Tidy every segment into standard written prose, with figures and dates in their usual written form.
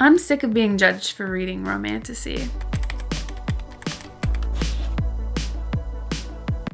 I'm sick of being judged for reading Romantasy.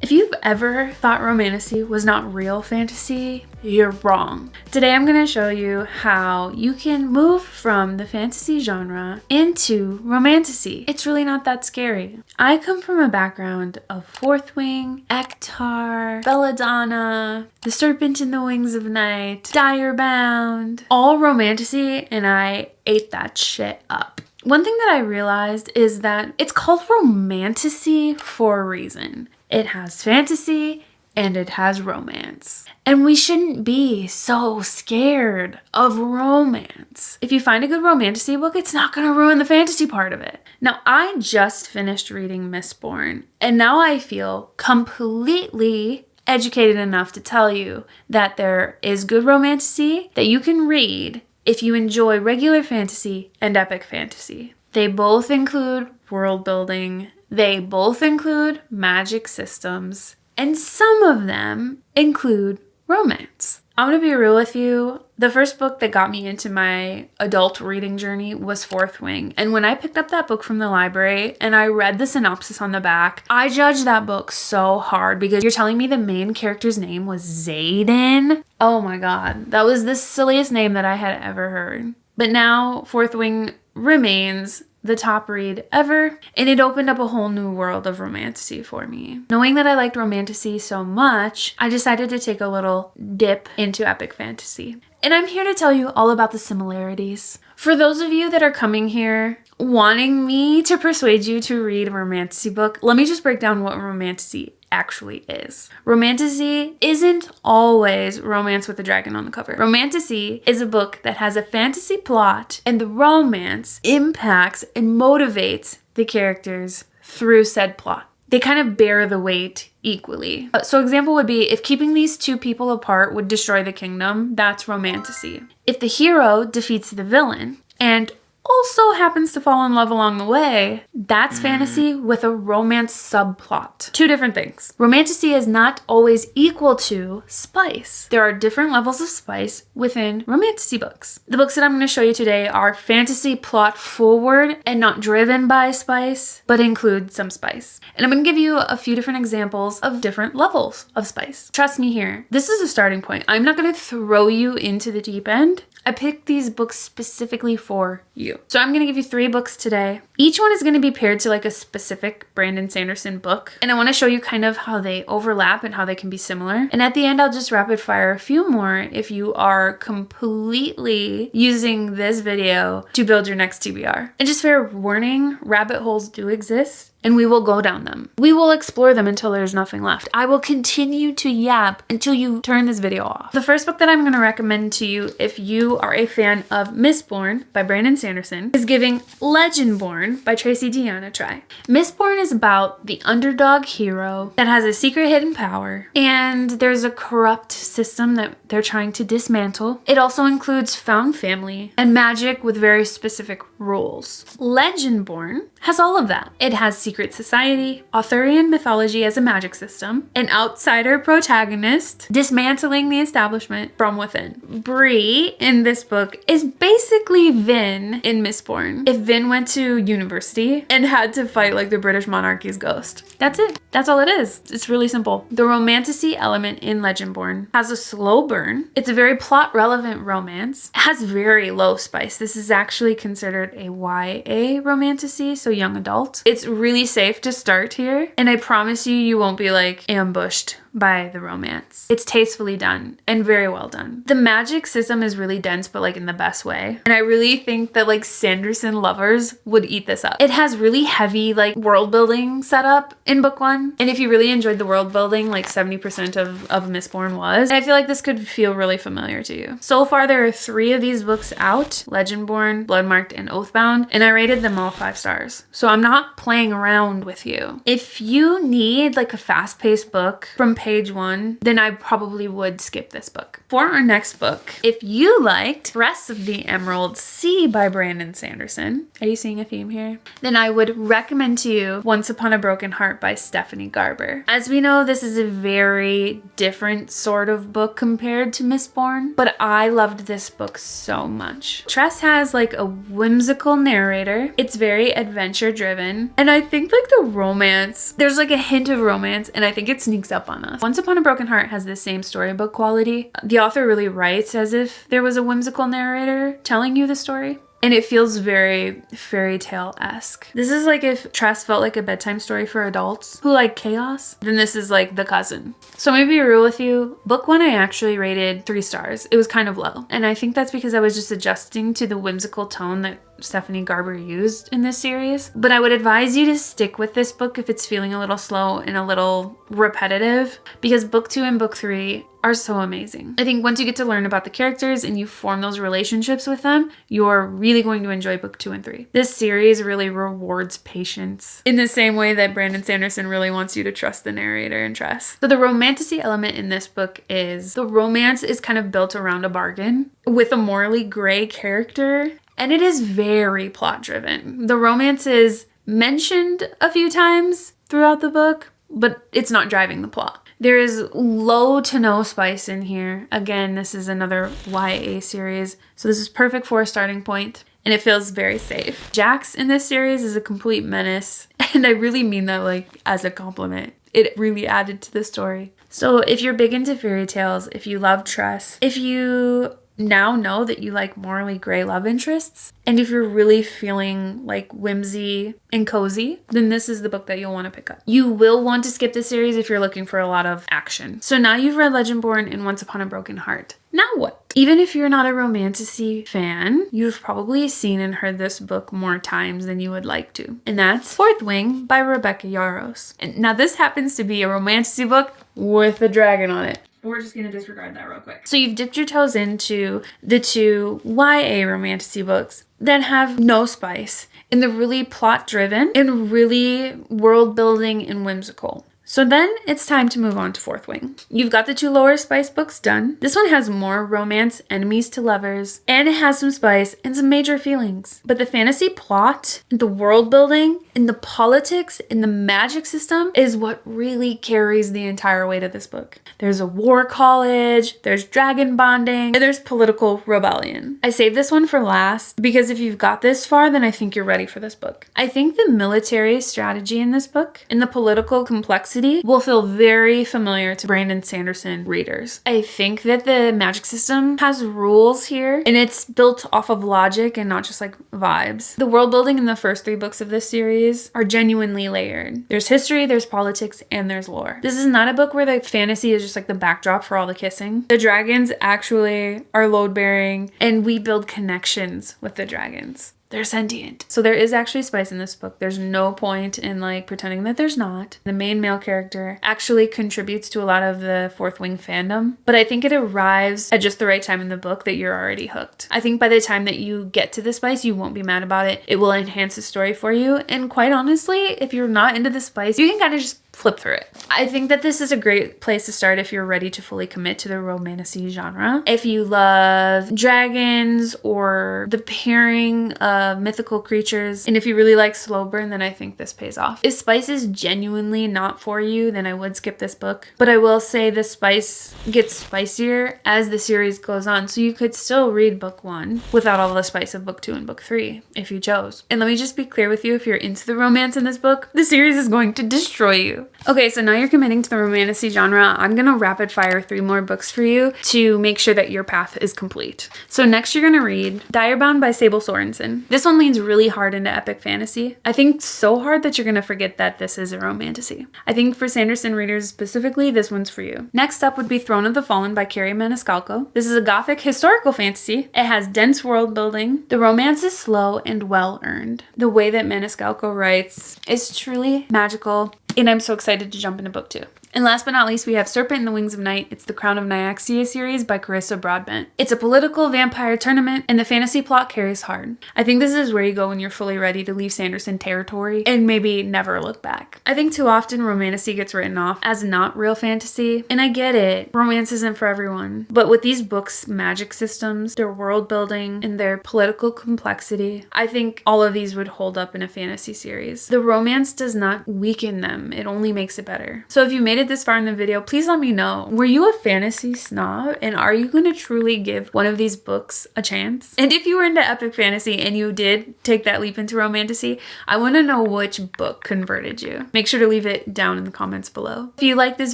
If you've ever thought Romantasy was not real fantasy, you're wrong. Today I'm going to show you how you can move from the fantasy genre into Romantasy. It's really not that scary. I come from a background of Fourth Wing, Ektar, Belladonna, The Serpent in the Wings of Night, Direbound, all Romantasy, and I ate that shit up. One thing that I realized is that it's called Romantasy for a reason. It has fantasy and it has romance. And we shouldn't be so scared of romance. If you find a good Romantasy book, it's not going to ruin the fantasy part of it. Now, I just finished reading Mistborn, and now I feel completely educated enough to tell you that there is good Romantasy that you can read if you enjoy regular fantasy and epic fantasy. They both include world building. They both include magic systems, and some of them include romance. I'm gonna be real with you. The first book that got me into my adult reading journey was Fourth Wing. And when I picked up that book from the library and I read the synopsis on the back, I judged that book so hard because you're telling me the main character's name was Xaden? Oh my God, that was the silliest name that I had ever heard. But now Fourth Wing remains the top read ever, and it opened up a whole new world of Romantasy for me. Knowing that I liked Romantasy so much, I decided to take a little dip into epic fantasy. And I'm here to tell you all about the similarities. For those of you that are coming here wanting me to persuade you to read a Romantasy book, let me just break down what Romantasy actually is. Romantasy isn't always romance with a dragon on the cover. Romantasy is a book that has a fantasy plot, and the romance impacts and motivates the characters through said plot. They kind of bear the weight equally. So example would be if keeping these two people apart would destroy the kingdom, that's Romantasy. If the hero defeats the villain and also happens to fall in love along the way, that's fantasy with a romance subplot. Two different things. Romantasy is not always equal to spice. There are different levels of spice within Romantasy books. The books that I'm going to show you today are fantasy plot forward and not driven by spice, but include some spice. And I'm going to give you a few different examples of different levels of spice. Trust me here, this is a starting point. I'm not going to throw you into the deep end. I picked these books specifically for you. So I'm going to give you 3 books today. Each one is going to be paired to like a specific Brandon Sanderson book. And I want to show you kind of how they overlap and how they can be similar. And at the end, I'll just rapid fire a few more if you are completely using this video to build your next TBR. And just fair warning, rabbit holes do exist. And we will go down them. We will explore them until there's nothing left. I will continue to yap until you turn this video off. The first book that I'm going to recommend to you if you are a fan of Mistborn by Brandon Sanderson is giving Legendborn by Tracy Deonn a try. Mistborn is about the underdog hero that has a secret hidden power, and there's a corrupt system that they're trying to dismantle. It also includes found family and magic with very specific rules. Legendborn has all of that. It has secret society, Arthurian mythology as a magic system, an outsider protagonist dismantling the establishment from within. Bree in this book is basically Vin in Mistborn. If Vin went to university and had to fight like the British monarchy's ghost. That's it. That's all it is. It's really simple. The Romantasy element in Legendborn has a slow burn. It's a very plot relevant romance. It has very low spice. This is actually considered a YA Romantasy, so young adult. It's really safe to start here, and I promise you, you won't be like ambushed by the romance. It's tastefully done and very well done. The magic system is really dense, but like in the best way. And I really think that like Sanderson lovers would eat this up. It has really heavy like world building setup in book 1. And if you really enjoyed the world building, like 70% of Mistborn was, and I feel like this could feel really familiar to you. So far, there are 3 of these books out, Legendborn, Bloodmarked, and Oathbound, and I rated them all 5 stars. So I'm not playing around with you. If you need like a fast-paced book from page 1, then I probably would skip this book. for our next book, if you liked Tress of the Emerald Sea by Brandon Sanderson, are you seeing a theme here? Then I would recommend to you Once Upon a Broken Heart by Stephanie Garber. As we know, this is a very different sort of book compared to Mistborn, but I loved this book so much. Tress has like a whimsical narrator. It's very adventure driven, and I think like the romance, there's like a hint of romance, and I think it sneaks up on us. Once Upon a Broken Heart has the same storybook quality. The author really writes as if there was a whimsical narrator telling you the story. And it feels very fairy tale-esque. This is like if Tress felt like a bedtime story for adults who like chaos, then this is like the cousin. So maybe be real with you, book 1 I actually rated 3 stars. It was kind of low. And I think that's because I was just adjusting to the whimsical tone that Stephanie Garber used in this series. But I would advise you to stick with this book if it's feeling a little slow and a little repetitive, because book 2 and book 3 are so amazing. I think once you get to learn about the characters and you form those relationships with them, you're really going to enjoy book 2 and 3. This series really rewards patience in the same way that Brandon Sanderson really wants you to trust the narrator in Tress. So the romantasy element in this book is the romance is kind of built around a bargain with a morally gray character, and it is very plot driven. The romance is mentioned a few times throughout the book, but it's not driving the plot. There is low to no spice in here. Again, this is another YA series, so this is perfect for a starting point, and it feels very safe. Jax in this series is a complete menace, and I really mean that like as a compliment. It really added to the story. So if you're big into fairy tales, if you love Tress, if you now know that you like morally gray love interests, and if you're really feeling like whimsy and cozy, then this is the book that you'll want to pick up. You will want to skip this series if you're looking for a lot of action. So now you've read Legendborn and Once Upon a Broken Heart. Now what? Even if you're not a romantasy fan, you've probably seen and heard this book more times than you would like to. And that's Fourth Wing by Rebecca Yarros. And now this happens to be a romantasy book with a dragon on it. We're just going to disregard that real quick. So you've dipped your toes into the 2 YA romantasy books that have no spice and they're really plot driven and really world building and whimsical. So then it's time to move on to Fourth Wing. You've got the 2 lower spice books done. This one has more romance, enemies to lovers, and it has some spice and some major feelings. But the fantasy plot, the world building, and the politics and the magic system is what really carries the entire weight of this book. There's a war college, there's dragon bonding, and there's political rebellion. I saved this one for last because if you've got this far, then I think you're ready for this book. I think the military strategy in this book and the political complexity will feel very familiar to Brandon Sanderson readers. I think that the magic system has rules here, and it's built off of logic and not just like vibes. The world building in the first 3 books of this series are genuinely layered. There's history, there's politics, and there's lore. This is not a book where the fantasy is just like the backdrop for all the kissing. The dragons actually are load-bearing, and we build connections with the dragons. They're sentient. So there is actually spice in this book. There's no point in like pretending that there's not. The main male character actually contributes to a lot of the Fourth Wing fandom, but I think it arrives at just the right time in the book that you're already hooked. I think by the time that you get to the spice, you won't be mad about it. It will enhance the story for you. And quite honestly, if you're not into the spice, you can kind of just flip through it. I think that this is a great place to start if you're ready to fully commit to the romantasy genre. If you love dragons or the pairing of mythical creatures, and if you really like slow burn, then I think this pays off. If spice is genuinely not for you, then I would skip this book. But I will say the spice gets spicier as the series goes on, so you could still read book 1 without all the spice of book 2 and book 3 if you chose. And let me just be clear with you, if you're into the romance in this book, the series is going to destroy you. Okay, so now you're committing to the romantasy genre. I'm gonna rapid fire 3 more books for you to make sure that your path is complete. So next you're gonna read Direbound by Sable Sorensen. This one leans really hard into epic fantasy. I think so hard that you're gonna forget that this is a romantasy. I think for Sanderson readers specifically, this one's for you. Next up would be Throne of the Fallen by Carrie Maniscalco. This is a gothic historical fantasy. It has dense world building. The romance is slow and well earned. The way that Maniscalco writes is truly magical. And I'm so excited to jump into book 2. And last but not least, we have Serpent in the Wings of Night. It's the Crown of Nyaxia series by Carissa Broadbent. It's a political vampire tournament, and the fantasy plot carries hard. I think this is where you go when you're fully ready to leave Sanderson territory and maybe never look back. I think too often Romantasy gets written off as not real fantasy, and I get it. Romance isn't for everyone. But with these books' magic systems, their world building, and their political complexity, I think all of these would hold up in a fantasy series. The romance does not weaken them, it only makes it better. So if you made it this far in the video, please let me know. Were you a fantasy snob, and are you going to truly give one of these books a chance? And if you were into epic fantasy and you did take that leap into Romantasy, I want to know which book converted you. Make sure to leave it down in the comments below. If you like this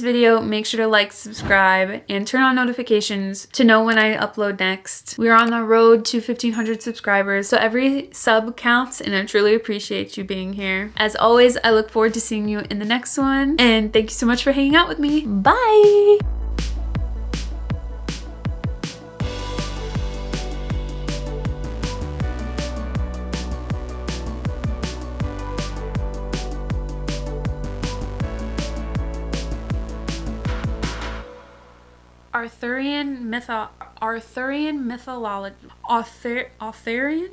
video, make sure to like, subscribe, and turn on notifications to know when I upload next. We're on the road to 1,500 subscribers, so every sub counts, and I truly appreciate you being here. As always, I look forward to seeing you in the next one, and thank you so much for hanging out with me. Bye! Arthurian mythology. Arthurian?